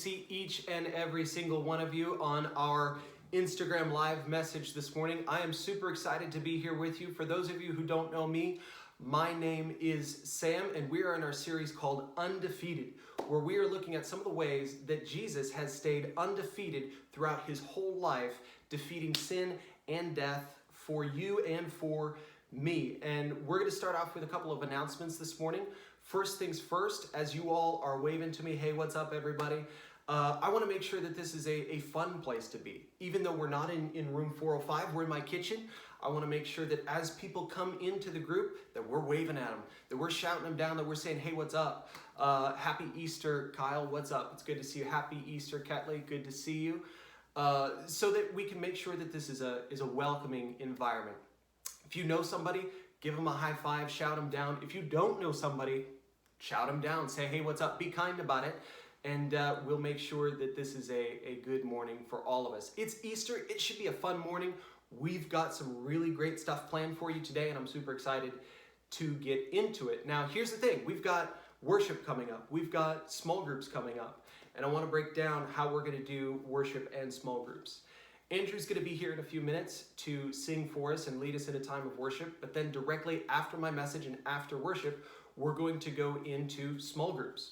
see each and every single one of you on our Instagram live message this morning. I am super excited to be here with you. For those of you who don't know me, my name is Sam, and we are in our series called Undefeated, where we are looking at some of the ways that Jesus has stayed undefeated throughout his whole life, defeating sin and death for you and for me. And we're going to start off with a couple of announcements this morning. First things first, as you all are waving to me, hey, what's up, everybody? I want to make sure that this is a fun place to be. Even though we're not in room 405, we're in my kitchen. I want to make sure that as people come into the group, that we're waving at them, that we're shouting them down, that we're saying, hey, what's up? Happy Easter, Kyle, what's up? It's good to see you. Happy Easter, Ketley, good to see you. So that we can make sure that this is a welcoming environment. If you know somebody, give them a high five, shout them down. If you don't know somebody, shout them down, say, hey, what's up? Be kind about it. And we'll make sure that this is a good morning for all of us. It's Easter. It should be a fun morning. We've got some really great stuff planned for you today, and I'm super excited to get into it. Now, here's the thing. We've got worship coming up. We've got small groups coming up. And I want to break down how we're going to do worship and small groups. Andrew's going to be here in a few minutes to sing for us and lead us in a time of worship. But then directly after my message and after worship, we're going to go into small groups,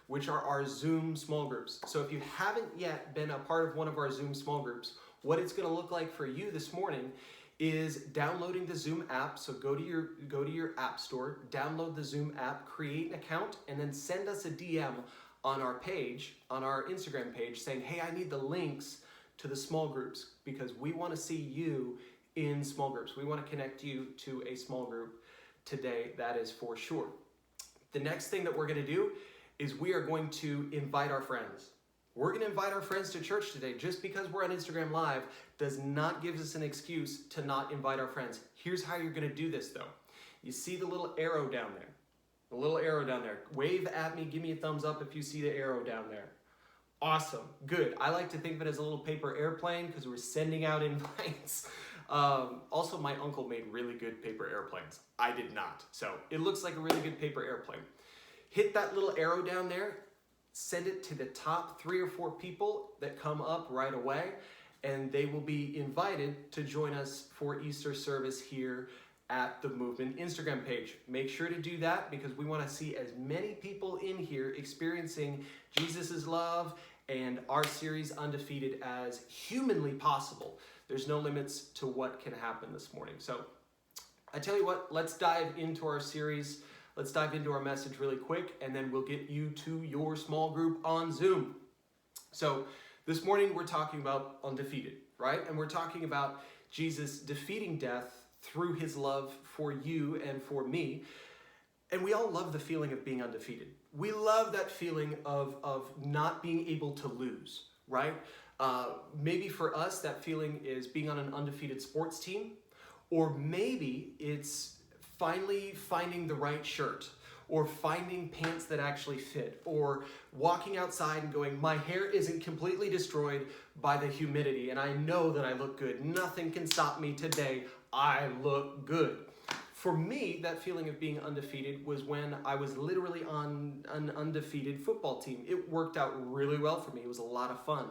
which are our Zoom small groups. So if you haven't yet been a part of one of our Zoom small groups, what it's going to look like for you this morning is downloading the Zoom app. So go to your app store, download the Zoom app, create an account, and then send us a DM on our page, on our Instagram page, saying, hey, I need the links to the small groups because we want to see you in small groups. We want to connect you to a small group today, that is for sure. The next thing that we're going to do is we are going to invite our friends. We're going to invite our friends to church today. Just because we're on Instagram Live does not give us an excuse to not invite our friends. Here's how you're going to do this though. You see the little arrow down there. The little arrow down there. Wave at me, give me a thumbs up if you see the arrow down there. Awesome, good. I like to think of it as a little paper airplane because we're sending out invites. Also, my uncle made really good paper airplanes. I did not. So it looks like a really good paper airplane. Hit that little arrow down there, send it to the top 3 or 4 people that come up right away, and they will be invited to join us for Easter service here at the Movement Instagram page. Make sure to do that because we want to see as many people in here experiencing Jesus' love and our series Undefeated as humanly possible. There's no limits to what can happen this morning. So I tell you what, let's dive into our series. Let's dive into our message really quick, and then we'll get you to your small group on Zoom. So this morning we're talking about Undefeated, right? And we're talking about Jesus defeating death through his love for you and for me. And we all love the feeling of being undefeated. We love that feeling of not being able to lose, right? Maybe for us, that feeling is being on an undefeated sports team, or maybe it's finally finding the right shirt, or finding pants that actually fit, or walking outside and going, my hair isn't completely destroyed by the humidity, and I know that I look good. Nothing can stop me today. I look good. For me, that feeling of being undefeated was when I was literally on an undefeated football team. It worked out really well for me. It was a lot of fun.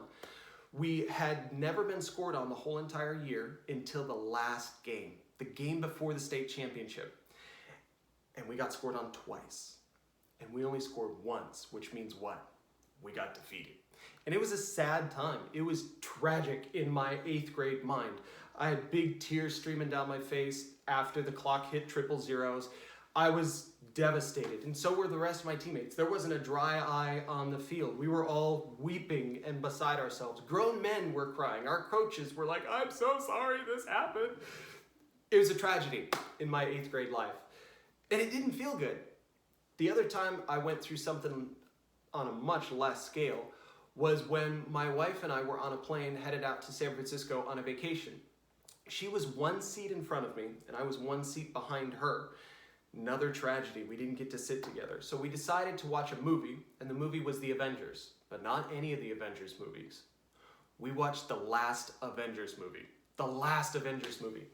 We had never been scored on the whole entire year until the last game, the game before the state championship. And we got scored on twice. And we only scored once, which means what? We got defeated. And it was a sad time. It was tragic in my 8th grade mind. I had big tears streaming down my face after the clock hit triple zeros. I was devastated, and so were the rest of my teammates. There wasn't a dry eye on the field. We were all weeping and beside ourselves. Grown men were crying. Our coaches were like, I'm so sorry this happened. It was a tragedy in my 8th grade life, and it didn't feel good. The other time I went through something on a much less scale was when my wife and I were on a plane headed out to San Francisco on a vacation. She was 1 seat in front of me, and I was 1 seat behind her. Another tragedy. We didn't get to sit together. So we decided to watch a movie, and the movie was The Avengers, but not any of the Avengers movies. We watched the last Avengers movie. The last Avengers movie.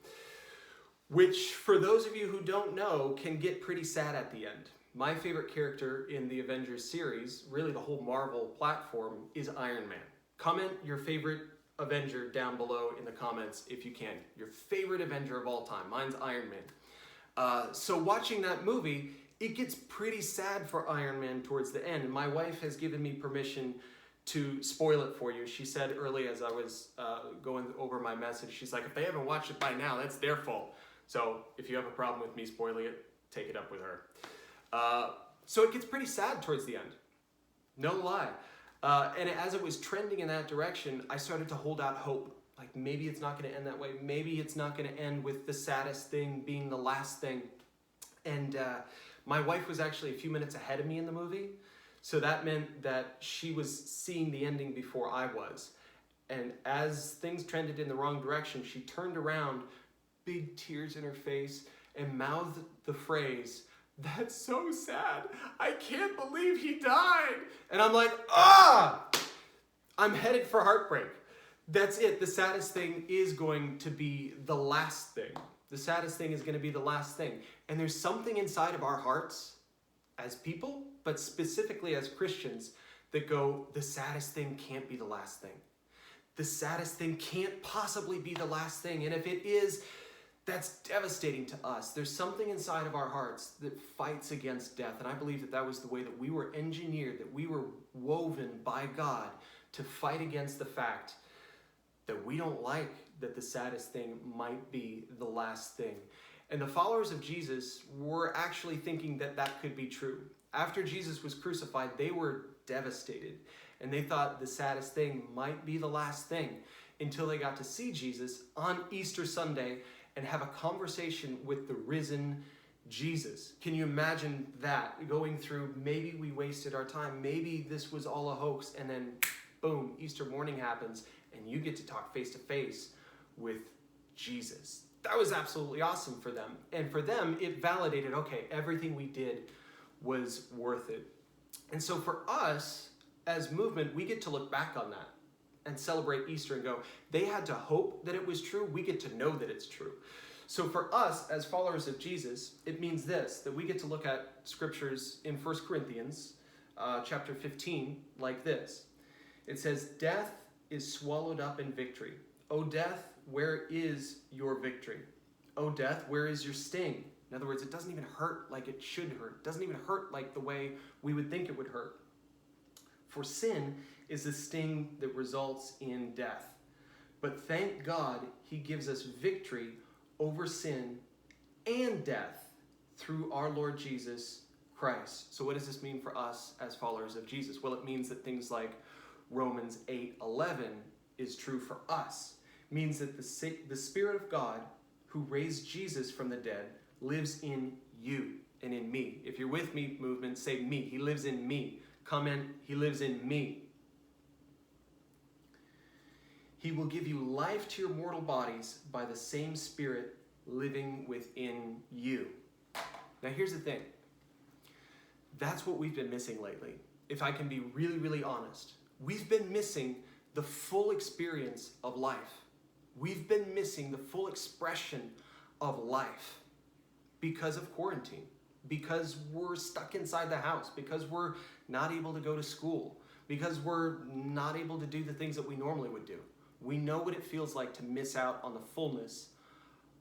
Which, for those of you who don't know, can get pretty sad at the end. My favorite character in the Avengers series, really the whole Marvel platform, is Iron Man. Comment your favorite Avenger down below in the comments if you can. Your favorite Avenger of all time. Mine's Iron Man. So watching that movie, it gets pretty sad for Iron Man towards the end. And my wife has given me permission to spoil it for you. She said early as I was going over my message, she's like, if they haven't watched it by now, that's their fault. So if you have a problem with me spoiling it, take it up with her. So it gets pretty sad towards the end. No lie. And as it was trending in that direction, I started to hold out hope. Like maybe it's not going to end that way. Maybe it's not going to end with the saddest thing being the last thing. And my wife was actually a few minutes ahead of me in the movie. So that meant that she was seeing the ending before I was. And as things trended in the wrong direction, she turned around, big tears in her face, and mouthed the phrase, "That's so sad. I can't believe he died." And I'm like, I'm headed for heartbreak. That's it. The saddest thing is going to be the last thing. The saddest thing is going to be the last thing. And there's something inside of our hearts as people, but specifically as Christians, that go, the saddest thing can't be the last thing. The saddest thing can't possibly be the last thing. And if it is, that's devastating to us. There's something inside of our hearts that fights against death. And I believe that that was the way that we were engineered, that we were woven by God to fight against the fact that we don't like that the saddest thing might be the last thing. And the followers of Jesus were actually thinking that that could be true. After Jesus was crucified, they were devastated. And they thought the saddest thing might be the last thing until they got to see Jesus on Easter Sunday and have a conversation with the risen Jesus. Can you imagine that? Going through, maybe we wasted our time, maybe this was all a hoax, and then boom, Easter morning happens, and you get to talk face to face with Jesus. That was absolutely awesome for them. And for them, it validated, okay, everything we did was worth it. And so for us, as movement, we get to look back on that and celebrate Easter and go, they had to hope that it was true. We get to know that it's true. So for us, as followers of Jesus, it means this, that we get to look at scriptures in 1 Corinthians chapter 15 like this. It says, death is swallowed up in victory. O death, where is your victory? O death, where is your sting? In other words, it doesn't even hurt like it should hurt. It doesn't even hurt like the way we would think it would hurt. For sin is the sting that results in death. But thank God he gives us victory over sin and death through our Lord Jesus Christ. So what does this mean for us as followers of Jesus? Well, it means that things like Romans 8:11 is true for us. It means that the Spirit of God who raised Jesus from the dead lives in you and in me. If you're with me, movement, say me. He lives in me. Comment, he lives in me. He will give you life to your mortal bodies by the same Spirit living within you. Now here's the thing. That's what we've been missing lately. If I can be really, really honest. We've been missing the full experience of life. We've been missing the full expression of life because of quarantine, because we're stuck inside the house, because we're not able to go to school, because we're not able to do the things that we normally would do. We know what it feels like to miss out on the fullness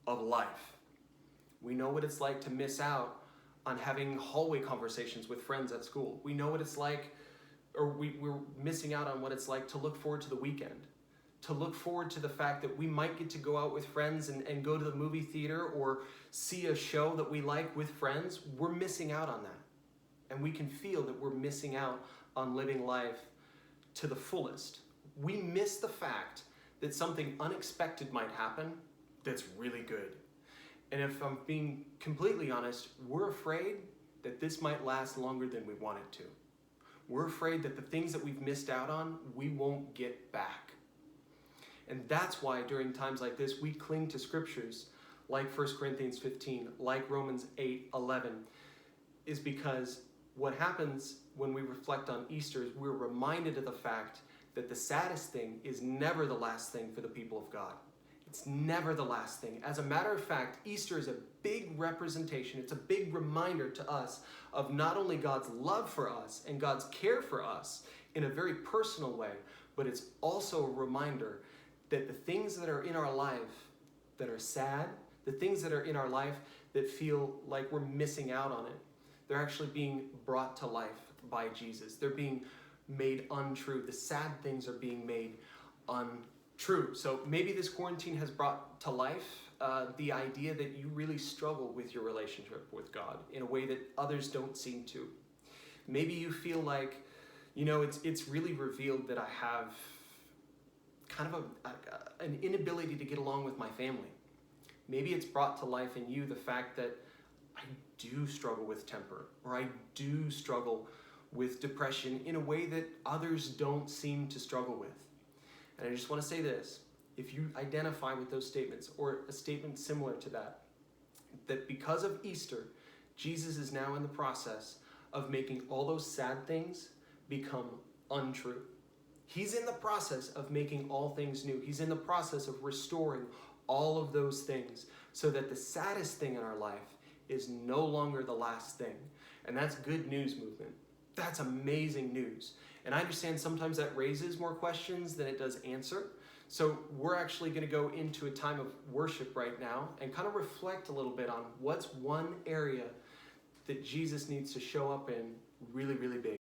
of life. We know what it's like to miss out on having hallway conversations with friends at school. We know what it's like, or we're missing out on what it's like to look forward to the weekend, to look forward to the fact that we might get to go out with friends and go to the movie theater or see a show that we like with friends. We're missing out on that. And we can feel that we're missing out on living life to the fullest. We miss the fact that something unexpected might happen that's really good. And if I'm being completely honest, we're afraid that this might last longer than we want it to. We're afraid that the things that we've missed out on, we won't get back. And that's why during times like this, we cling to scriptures like 1 Corinthians 15, like Romans 8:11, is because what happens when we reflect on Easter is we're reminded of the fact that the saddest thing is never the last thing for the people of God. It's never the last thing. As a matter of fact, Easter is a big representation. It's a big reminder to us of not only God's love for us and God's care for us in a very personal way, but it's also a reminder that the things that are in our life that are sad, the things that are in our life that feel like we're missing out on it, they're actually being brought to life by Jesus. They're being made untrue. The sad things are being made untrue. So maybe this quarantine has brought to life the idea that you really struggle with your relationship with God in a way that others don't seem to. Maybe you feel like, it's really revealed that I have kind of an inability to get along with my family. Maybe it's brought to life in you the fact that I do struggle with temper, or I do struggle with depression in a way that others don't seem to struggle with. And I just want to say this, if you identify with those statements, or a statement similar to that because of Easter, Jesus is now in the process of making all those sad things become untrue. He's in the process of making all things new. He's in the process of restoring all of those things so that the saddest thing in our life is no longer the last thing. And that's good news, movement. That's amazing news. And I understand sometimes that raises more questions than it does answer. So we're actually going to go into a time of worship right now and kind of reflect a little bit on what's one area that Jesus needs to show up in really, really big.